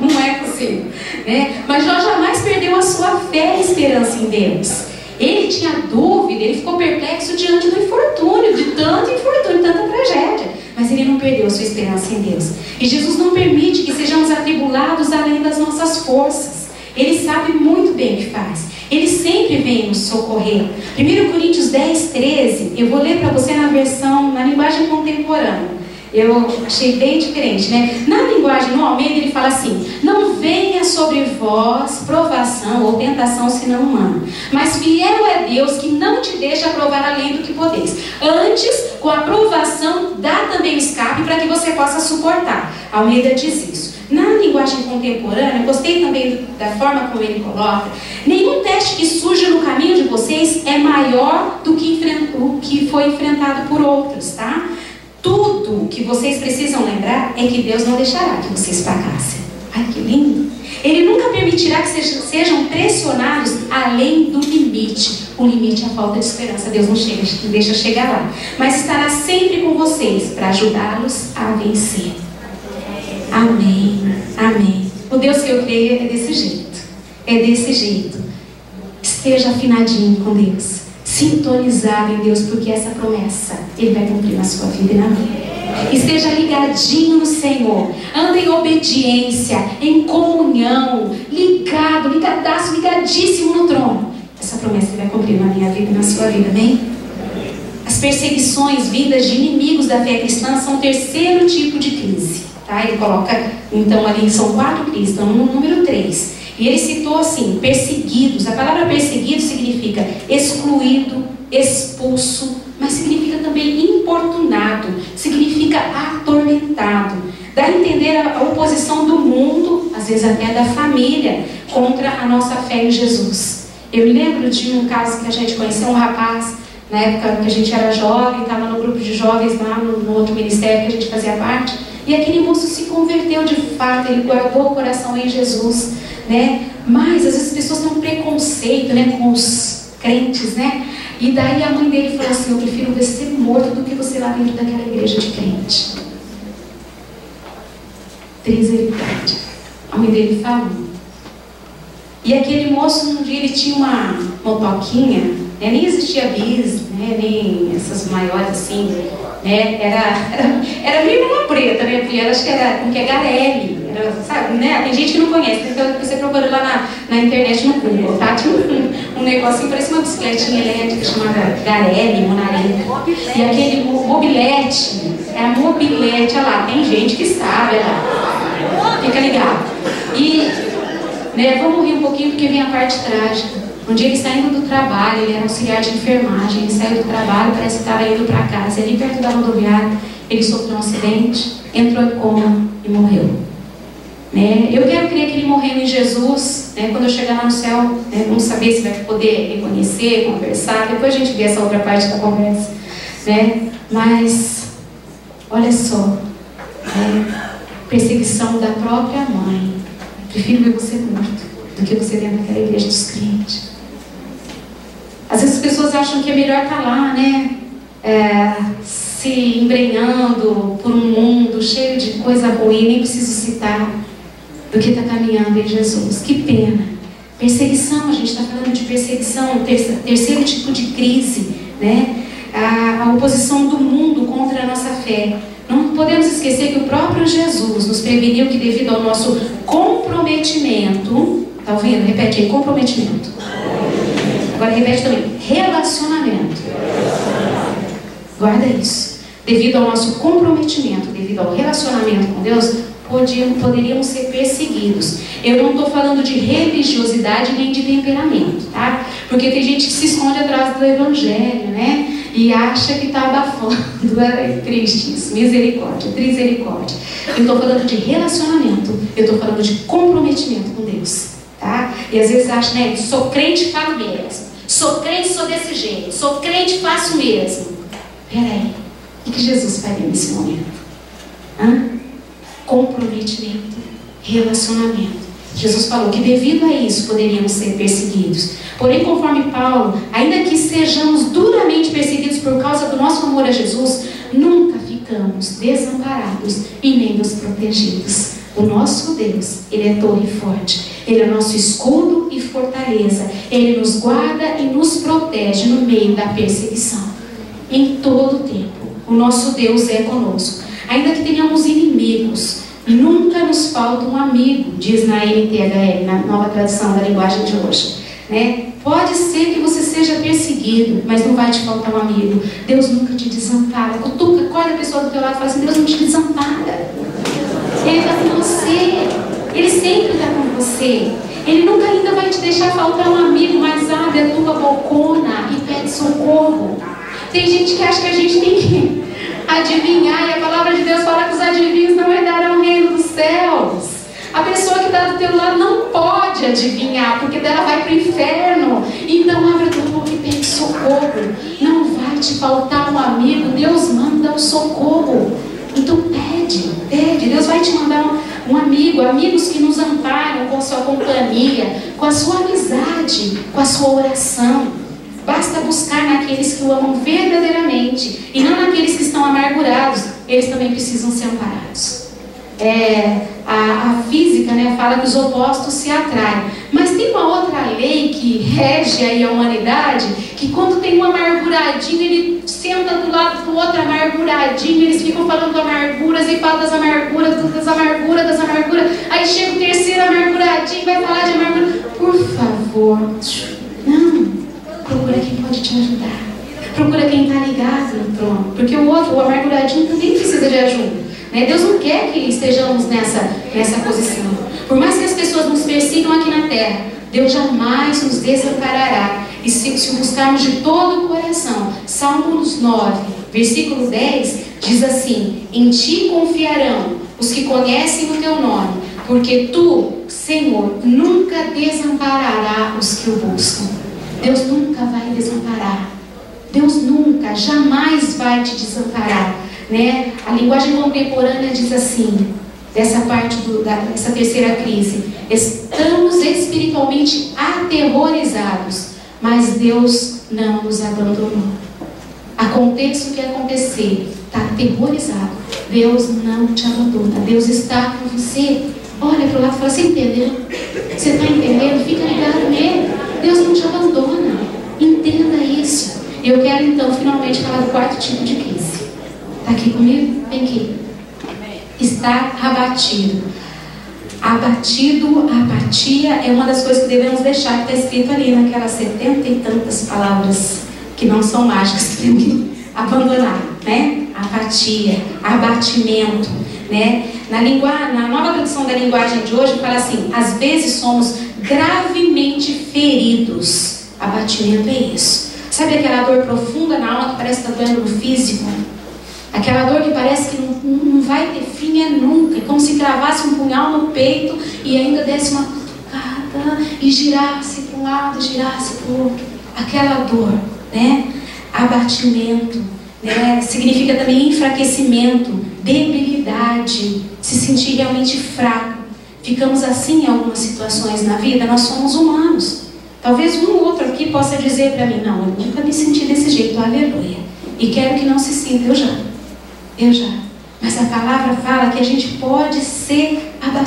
Mas Jó jamais perdeu a sua fé e esperança em Deus. Ele tinha dúvida, ele ficou perplexo diante do infortúnio, de tanto infortúnio, tanta tragédia. Mas ele não perdeu a sua esperança em Deus. E Jesus não permite que sejamos atribulados além das nossas forças. Ele sabe muito bem o que faz. Ele sempre vem nos socorrer. 1 Coríntios 10, 13, eu vou ler para você na linguagem contemporânea. Eu achei bem diferente, Na linguagem, no Almeida, ele fala assim: não venha sobre vós provação ou tentação senão humana, mas fiel é Deus que não te deixa provar além do que podeis. Antes, com a provação, dá também o escape para que você possa suportar. Almeida diz isso. Na linguagem contemporânea, eu gostei também da forma como ele coloca: nenhum teste que surja no caminho de vocês é maior do que o que foi enfrentado por outros, tá? Tudo que vocês precisam lembrar é que Deus não deixará que vocês fracassem. Ai, que lindo! Ele nunca permitirá que sejam pressionados além do limite. O limite é a falta de esperança. Deus não deixa chegar lá. Mas estará sempre com vocês para ajudá-los a vencer. Amém. Amém. O Deus que eu creio é desse jeito. É desse jeito. Esteja afinadinho com Deus. Sintonizado em Deus, porque essa promessa Ele vai cumprir na sua vida e na minha. Esteja ligadinho no Senhor. Anda em obediência, em comunhão, ligadíssimo no trono. Essa promessa Ele vai cumprir na minha vida e na sua vida, amém? As perseguições vindas de inimigos da fé cristã são o terceiro tipo de crise, tá? Ele coloca, então, ali, são 4 crises, então no número 3. E ele citou assim, perseguidos. A palavra perseguido significa excluído, expulso, mas significa também importunado, significa atormentado. Dá a entender a oposição do mundo, às vezes até da família, contra a nossa fé em Jesus. Eu me lembro de um caso que a gente conheceu, um rapaz, na época que a gente era jovem, estava no grupo de jovens lá no outro ministério que a gente fazia parte, e aquele moço se converteu de fato, ele guardou o coração em Jesus, né? Mas às vezes as pessoas têm um preconceito, né, com os crentes, né? E daí a mãe dele falou assim: eu prefiro ver ser morto do que você lá dentro daquela igreja de crente. Misericórdia. A mãe dele falou. E aquele moço, um dia ele tinha uma motoquinha, né? Nem existia bis, né? Nem essas maiores assim, né? Era meio uma preta, né? Porque acho que era, como que é, Garelli, era, sabe, né? Tem gente que não conhece, então você procura lá na internet, no Google, tá? Tinha um negocinho, parece uma bicicletinha elétrica chamada Garelli, Monarenta. E aquele mobilete, era mobilete, olha lá, tem gente que sabe, olha lá. Fica ligado. E, né, vamos rir um pouquinho porque vem a parte trágica. Um dia ele saindo do trabalho, ele era auxiliar de enfermagem, ele saiu do trabalho, parece que estava indo para casa, ali perto da rodoviária, ele sofreu um acidente, entrou em coma e morreu. Né? Eu quero crer que ele morreu em Jesus, né? Quando eu chegar lá no céu, né, vamos saber se vai poder reconhecer, conversar, depois a gente vê essa outra parte da conversa. Né? Mas, olha só, perseguição da própria mãe. Prefiro ver você morto do que você dentro daquela igreja dos crentes. Às vezes as pessoas acham que é melhor estar lá, né? Se embrenhando por um mundo cheio de coisa ruim, nem preciso citar, do que estar caminhando em Jesus. Que pena. Perseguição, a gente está falando de perseguição, terceiro tipo de crise, né? A oposição do mundo contra a nossa fé. Não podemos esquecer que o próprio Jesus nos preveniu que devido ao nosso comprometimento, está ouvindo? Repete aí, comprometimento. Agora repete também, relacionamento. Guarda isso. Devido ao nosso comprometimento, devido ao relacionamento com Deus, poderíamos ser perseguidos. Eu não estou falando de religiosidade nem de temperamento, tá? Porque tem gente que se esconde atrás do evangelho, né? E acha que está abafando. É triste isso. Misericórdia, misericórdia. Eu estou falando de relacionamento. Eu estou falando de comprometimento com Deus, tá? E às vezes acha, né? Sou crente, falo mesmo. Sou crente, sou desse jeito. Sou crente, faço mesmo. Peraí. O que Jesus faria nesse momento? Comprometimento, relacionamento. Jesus falou que devido a isso poderíamos ser perseguidos. Porém, conforme Paulo, ainda que sejamos duramente perseguidos por causa do nosso amor a Jesus, nunca ficamos desamparados e nem desprotegidos. O nosso Deus, Ele é torre forte. Ele é nosso escudo e fortaleza. Ele nos guarda e nos protege no meio da perseguição. Em todo o tempo, o nosso Deus é conosco. Ainda que tenhamos inimigos, nunca nos falta um amigo, diz na NTHL, na nova tradução da linguagem de hoje. Né? Pode ser que você seja perseguido, mas não vai te faltar um amigo. Deus nunca te desampara. Cutuca, acorda a pessoa do teu lado e fala assim: Deus não te desampara. Ele está com você. Ele sempre está com você. Ele nunca ainda vai te deixar faltar um amigo, mas abre a tua bocona e pede socorro. Tem gente que acha que a gente tem que adivinhar, e a palavra de Deus fala que os adivinhos não herdarão o reino dos céus. A pessoa que está do teu lado não pode adivinhar, porque dela vai para o inferno. Então abre a tua boca e pede socorro. Não vai te faltar um amigo, Deus manda o socorro. Então pede. Deus vai te mandar um amigo, amigos que nos amparam com a sua companhia, com a sua amizade, com a sua oração. Basta buscar naqueles que o amam verdadeiramente e não naqueles que estão amargurados. Eles também precisam ser amparados. A física, né, fala que os opostos se atraem. Mas tem uma outra lei que rege aí a humanidade, que quando tem um amarguradinho, ele senta do lado do outro amarguradinho, eles ficam falando amarguras e falam das amarguras. Aí chega o terceiro amarguradinho e vai falar de amargura. Por favor, não. Procura quem pode te ajudar. Procura quem está ligado no trono. Porque o outro, o amarguradinho, também precisa de ajuda. Né? Deus não quer que estejamos nessa posição. Por mais que as pessoas nos persigam, persigam aqui na terra, Deus jamais nos desamparará. E se o buscarmos de todo o coração, Salmos 9, versículo 10, diz assim: em ti confiarão os que conhecem o teu nome, porque tu, Senhor, nunca desamparará os que o buscam. Deus nunca vai desamparar. Deus nunca, jamais vai te desamparar, né? A linguagem contemporânea diz assim, dessa parte dessa terceira crise: estamos espiritualmente aterrorizados, mas Deus não nos abandonou. Aconteça o que acontecer, está aterrorizado, Deus não te abandona. Deus está com você. Olha para o lado e fala: você entendeu? Você está entendendo? Fica ligado nele. Deus não te abandona. Entenda isso. E eu quero então finalmente falar do quarto tipo de crise. Está aqui comigo? Vem aqui. Está abatido. Abatido, apatia é uma das coisas que devemos deixar, que está escrito ali naquelas 70 e tantas palavras que não são mágicas, que temos que abandonar, né? Apatia, abatimento, né? Na nova tradução da linguagem de hoje fala assim: às vezes somos gravemente feridos. Abatimento é isso. Sabe aquela dor profunda na alma que parece que está doendo no físico? Aquela dor que parece que não vai ter fim nunca. É como se cravasse um punhal no peito e ainda desse uma cutucada e girasse para um lado, girasse para o outro. Aquela dor, né? Abatimento, né? Significa também enfraquecimento, debilidade, se sentir realmente fraco. Ficamos assim em algumas situações na vida. Nós somos humanos. Talvez um ou outro aqui possa dizer para mim: não, eu nunca me senti desse jeito, aleluia. E quero que não se sinta. Eu já. Mas a palavra fala que a gente pode se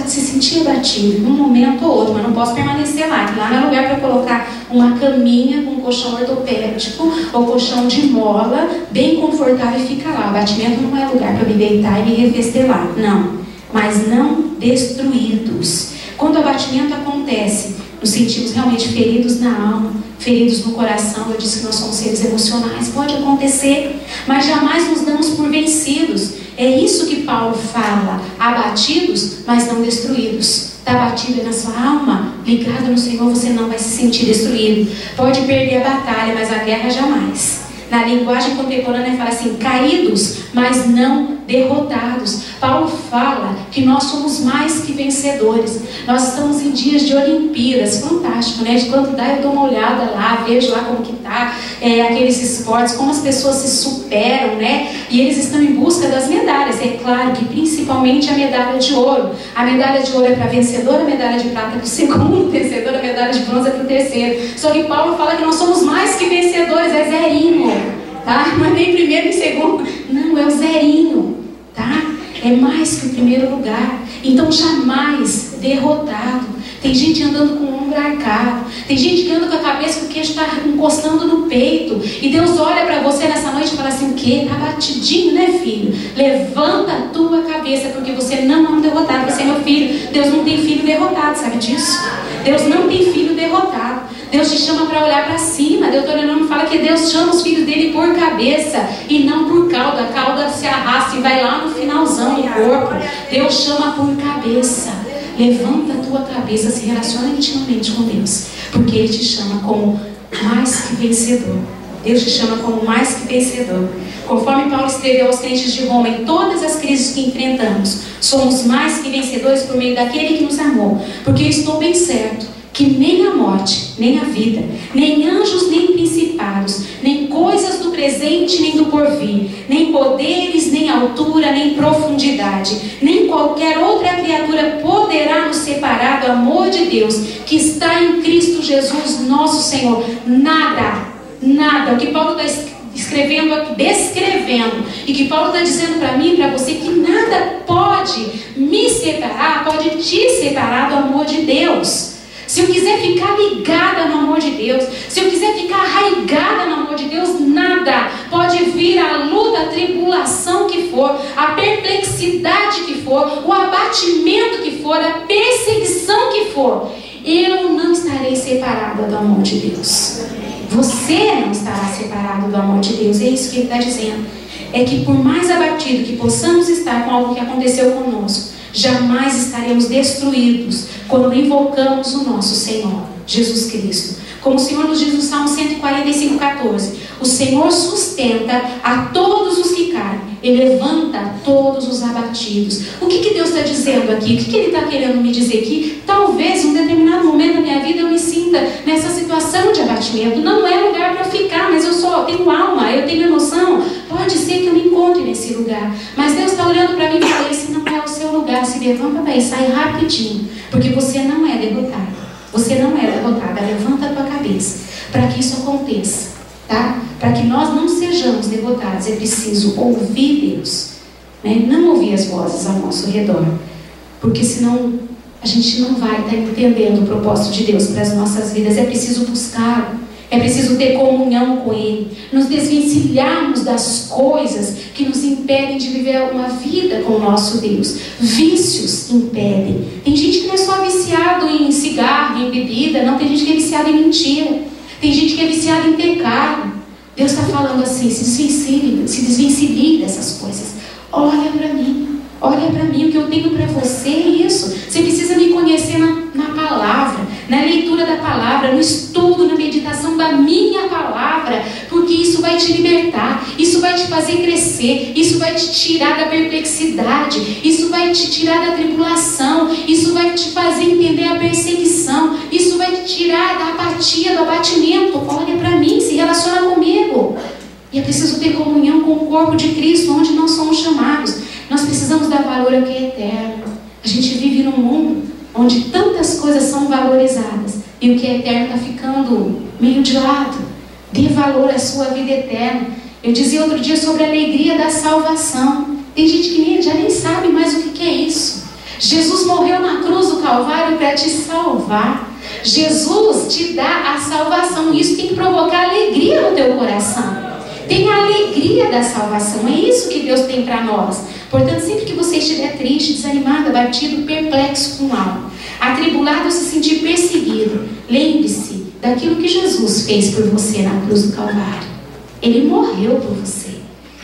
sentir abatido num momento ou outro, mas não posso permanecer lá. Que lá não é lugar para colocar uma caminha com um colchão ortopédico ou colchão de mola bem confortável e ficar lá. O abatimento não é lugar para me deitar e me refestelar. Não. Mas não destruídos. Quando o abatimento acontece, nos sentimos realmente feridos na alma, feridos no coração. Eu disse que nós somos seres emocionais, pode acontecer, mas jamais nos damos por vencidos. É isso que Paulo fala: abatidos, mas não destruídos. Está abatido na sua alma, ligado no Senhor, você não vai se sentir destruído. Pode perder a batalha, mas a guerra jamais. Na linguagem contemporânea fala assim: caídos, mas não derrotados. Paulo fala que nós somos mais que vencedores. Nós estamos em dias de Olimpíadas, fantástico, né? De quando dá eu dou uma olhada lá, vejo lá como que tá aqueles esportes, como as pessoas se superam, né? E eles estão em busca das medalhas. É claro que principalmente a medalha de ouro. A medalha de ouro é para vencedor, a medalha de prata é para o segundo vencedor, a medalha de bronze é para o terceiro. Só que Paulo fala que nós somos mais que vencedores, é zerinho, tá? Não é nem primeiro nem segundo, não, é o zerinho, tá? É mais que o primeiro lugar. Então jamais derrotado. Tem gente andando com o ombro arcado, tem gente que anda com a cabeça que o queixo está encostando no peito, e Deus olha para você nessa noite e fala assim: o quê? Está batidinho, né, filho? Levanta a tua cabeça, porque você não é um derrotado, você é meu filho. Deus não tem filho derrotado, sabe disso? Deus não tem filho derrotado. Deus te chama para olhar para cima. Deuteronômio fala que Deus chama os filhos dele por cabeça e não por cauda. A cauda se arrasta e vai lá no finalzão do corpo. Deus chama por cabeça. Levanta a tua cabeça, se relaciona intimamente com Deus, porque Ele te chama como mais que vencedor. Deus te chama como mais que vencedor. Conforme Paulo escreveu aos crentes de Roma, em todas as crises que enfrentamos, somos mais que vencedores por meio daquele que nos amou. Porque eu estou bem certo que nem a morte, nem a vida, nem anjos, nem principados, nem coisas do presente, nem do porvir, nem poderes, nem altura, nem profundidade, nem qualquer outra criatura poderá nos separar do amor de Deus que está em Cristo Jesus, nosso Senhor. Nada, nada. O que Paulo está escrevendo aqui, descrevendo, e que Paulo está dizendo para mim e para você, que nada pode me separar, pode te separar do amor de Deus. Se eu quiser ficar ligada no amor de Deus, se eu quiser ficar arraigada no amor de Deus, nada pode vir, a luta, a tribulação que for, a perplexidade que for, o abatimento que for, a perseguição que for, eu não estarei separada do amor de Deus. Você não estará separado do amor de Deus. É isso que ele está dizendo. É que por mais abatido que possamos estar com algo que aconteceu conosco, jamais estaremos destruídos quando invocamos o nosso Senhor, Jesus Cristo. Como o Senhor nos diz no Salmo 145:14, o Senhor sustenta a todos os que caem e levanta todos os abatidos. O que Deus está dizendo aqui? O que Ele está querendo me dizer aqui? Talvez em um determinado momento da minha vida eu me sinta nessa situação de abatimento. Não é lugar para ficar, mas eu tenho alma, eu tenho emoção. Pode ser que eu me encontre nesse lugar, mas Deus está olhando para mim e fala: esse não é o seu lugar. Se levanta daí, sai rapidinho, porque você não é derrotado. Você não é derrotada. Levanta a tua cabeça para que isso aconteça, tá? Para que nós não sejamos derrotados, é preciso ouvir Deus, né? Não ouvir as vozes ao nosso redor, porque senão a gente não vai estar entendendo o propósito de Deus para as nossas vidas. É preciso buscá-lo, é preciso ter comunhão com Ele, nos desvencilharmos das coisas que nos impedem de viver uma vida com o nosso Deus. Vícios impedem. Tem gente que não é só viciado em cigarro, em bebida, não. Tem gente que é viciada em mentira, tem gente que é viciada em pecado. Deus está falando assim: se desvencilhe dessas coisas. Olha para mim, o que eu tenho para você é isso. Você precisa me conhecer na palavra, na leitura da palavra, no estudo, na meditação da minha palavra, porque isso vai te libertar, isso vai te fazer crescer, isso vai te tirar da perplexidade, isso vai te tirar da tribulação, isso vai te fazer entender a perseguição, isso vai te tirar da apatia, do abatimento. Olha para mim, se relaciona comigo. E é preciso ter comunhão com o corpo de Cristo, onde nós somos chamados. Nós precisamos dar valor ao que é eterno. A gente vive num mundo onde tantas coisas são valorizadas e o que é eterno está ficando meio de lado. Dê valor à sua vida eterna. Eu dizia outro dia sobre a alegria da salvação. Tem gente que já nem sabe mais o que é isso. Jesus morreu na cruz do Calvário para te salvar. Jesus te dá a salvação. Isso tem que provocar alegria no teu coração. Tem a alegria da salvação. É isso que Deus tem para nós. Portanto, sempre que você estiver triste, desanimado, abatido, perplexo com algo, atribulado ou se sentir perseguido, lembre-se daquilo que Jesus fez por você na cruz do Calvário. Ele morreu por você.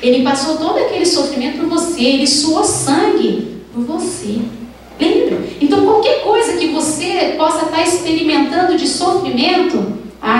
Ele passou todo aquele sofrimento por você. Ele suou sangue por você. Lembra? Então, qualquer coisa que você possa estar experimentando de sofrimento,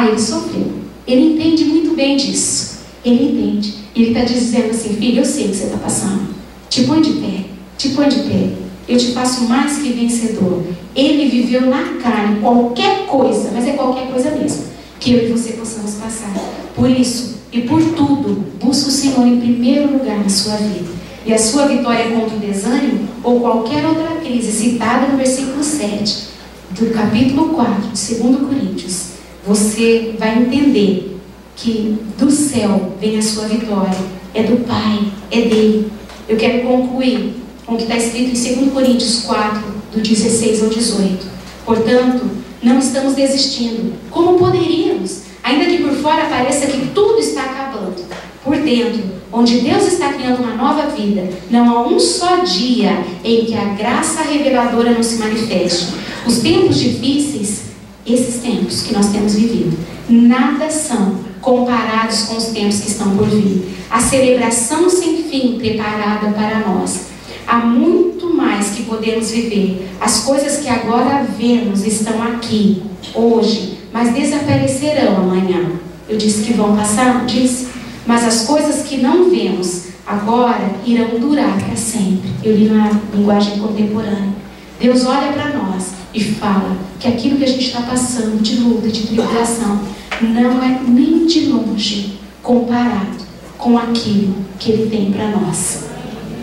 ele sofreu. Ele entende muito bem disso. Ele entende. Ele está dizendo assim: filho, eu sei o que você está passando. Te põe de pé. Te põe de pé. Eu te faço mais que vencedor. Ele viveu na carne qualquer coisa, mas é qualquer coisa mesmo, que eu e você possamos passar. Por isso e por tudo, busque o Senhor em primeiro lugar na sua vida. E a sua vitória contra o desânimo ou qualquer outra crise citada no versículo 7 do capítulo 4 de 2 Coríntios, você vai entender que do céu vem a sua vitória. É do Pai, é dele. Eu quero concluir com o que está escrito em 2 Coríntios 4, do 16 ao 18. Portanto, não estamos desistindo, como poderíamos, ainda que por fora pareça que tudo está acabando. Por dentro, onde Deus está criando uma nova vida, não há um só dia em que a graça reveladora não se manifeste. Os tempos difíceis, esses tempos que nós temos vivido, nada são comparados com os tempos que estão por vir. A celebração sem fim preparada para nós. Há muito mais que podemos viver. As coisas que agora vemos estão aqui, hoje, mas desaparecerão amanhã. Eu disse que vão passar, não disse? Mas as coisas que não vemos agora irão durar para sempre. Eu li na linguagem contemporânea. Deus olha para nós e fala que aquilo que a gente está passando de luta, de tribulação, não é nem de longe comparado com aquilo que Ele tem para nós.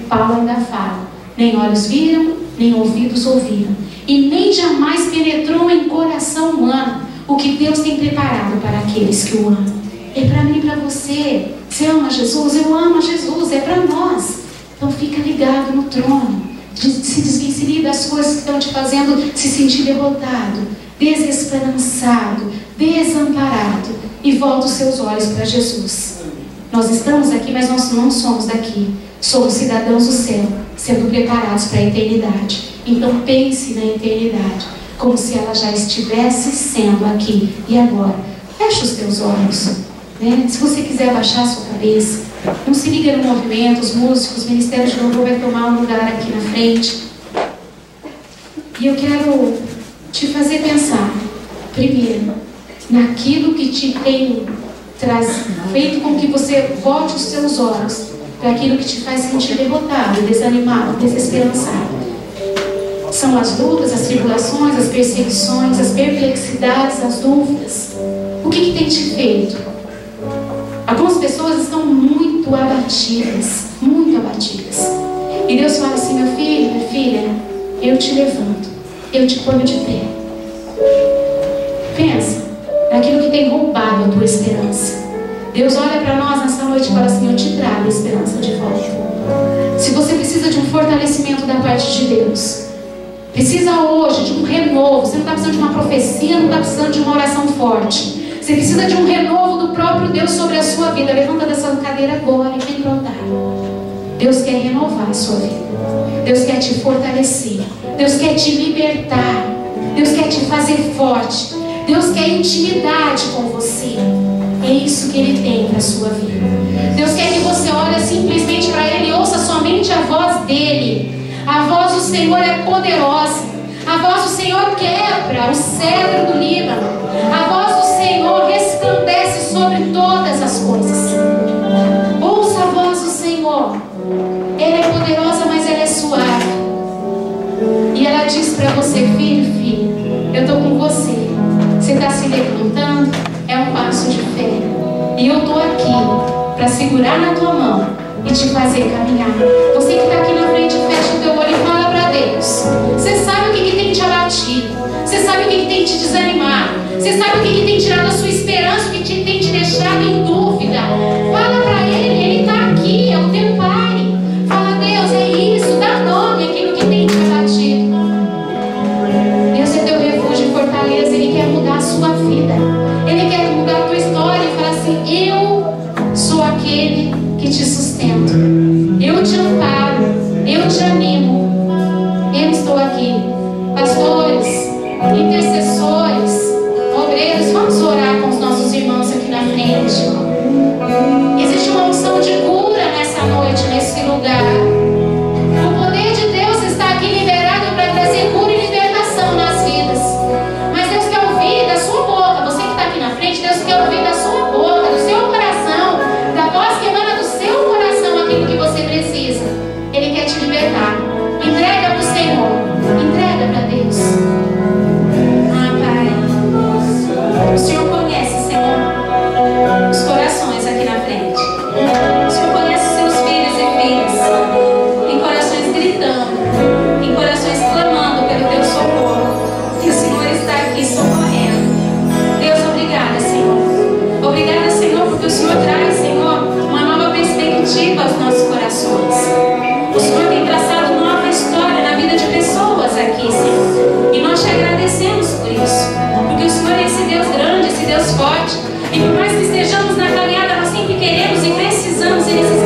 Paulo ainda fala: nem olhos viram, nem ouvidos ouviram, e nem jamais penetrou em coração humano o que Deus tem preparado para aqueles que o amam. É para mim e para você. Você ama Jesus? Eu amo Jesus. É para nós. Então fica ligado no trono. Se desvencilhe das coisas que estão te fazendo se sentir derrotado, desesperançado, desamparado, e volta os seus olhos para Jesus. Nós estamos aqui, mas nós não somos daqui. Somos cidadãos do céu, sendo preparados para a eternidade. Então pense na eternidade como se ela já estivesse sendo aqui e agora. Feche os teus olhos, né? Se você quiser abaixar a sua cabeça, não se liga no movimento. Os músicos, os ministérios de louvor vai tomar um lugar aqui na frente. E eu quero te fazer pensar, primeiro, naquilo que te tem feito com que você volte os seus olhos para aquilo que te faz sentir derrotado, desanimado, desesperançado. São as lutas, as tribulações, as perseguições, as perplexidades, as dúvidas. O que tem te feito? Algumas pessoas estão muito abatidas, muito abatidas. E Deus fala assim: meu filho, minha filha, eu te levanto, eu te ponho de pé. Pensa naquilo que tem roubado a tua esperança. Deus olha para nós nessa noite e fala assim: eu te trago a esperança de volta. Se você precisa de um fortalecimento da parte de Deus, precisa hoje de um renovo. Você não está precisando de uma profecia, não está precisando de uma oração forte. Você precisa de um renovo do próprio Deus sobre a sua vida. Levanta dessa cadeira agora e vem para o altar. Deus quer renovar a sua vida. Deus quer te fortalecer. Deus quer te libertar. Deus quer te fazer forte. Deus quer intimidade com você. É isso que Ele tem para a sua vida. Deus quer que você olhe simplesmente para Ele e ouça somente a voz dEle. A voz do Senhor é poderosa. A voz do Senhor quebra o cedro do Líbano. A voz do Senhor resplandece sobre todas as coisas. Ouça a voz do Senhor. Ela é poderosa, mas ela é suave. E ela diz para você: filho, filho, eu estou com você. Você está se levantando? É um passo de fé. E eu estou aqui para segurar na tua mão e te fazer caminhar. Você que está aqui na frente, fecha o teu olho e fala para Deus. Você sabe o que tem te abatido. Você sabe o que tem te desanimado. Você sabe o que tem tirado a sua esperança, o que tem te deixado em dúvida. Fala para Ele, Ele está aqui, é o teu Pai. Fala: Deus, é isso, dá nome àquilo que tem te abatido. Deus é teu refúgio e fortaleza. Ele quer mudar a sua vida. Ele quer mudar a tua história e falar assim: eu sou aquele que te sustento. Eu te amparo. Eu te animo. Eu estou aqui. Pastores, intercessores, obreiros, vamos orar com os nossos irmãos aqui na frente. Existe uma unção de cura nessa noite, nesse lugar. O poder de Deus está aqui liberado para trazer cura e libertação nas vidas. Mas Deus quer ouvir da sua boca. Você que está aqui na frente, Deus quer ouvir da sua boca, do seu coração, da voz que emana do seu coração aquilo que você precisa. Ele quer te libertar. Entrega para o Senhor. Entrega para Deus. Ah, Pai, o Senhor conhece, Senhor, os corações aqui na frente. O Senhor conhece os seus filhos e filhas, em corações gritando, em corações clamando pelo teu socorro. E o Senhor está aqui socorrendo. Deus, obrigada, Senhor. Obrigada, Senhor, porque o Senhor traz, Senhor, uma nova perspectiva aos nossos corações. O Senhor tem traçado nova história na vida de pessoas aqui, Senhor. E nós te agradecemos por isso. Porque o Senhor é esse Deus grande, esse Deus forte. E por mais que estejamos na caminhada, nós sempre queremos e precisamos e necessitamos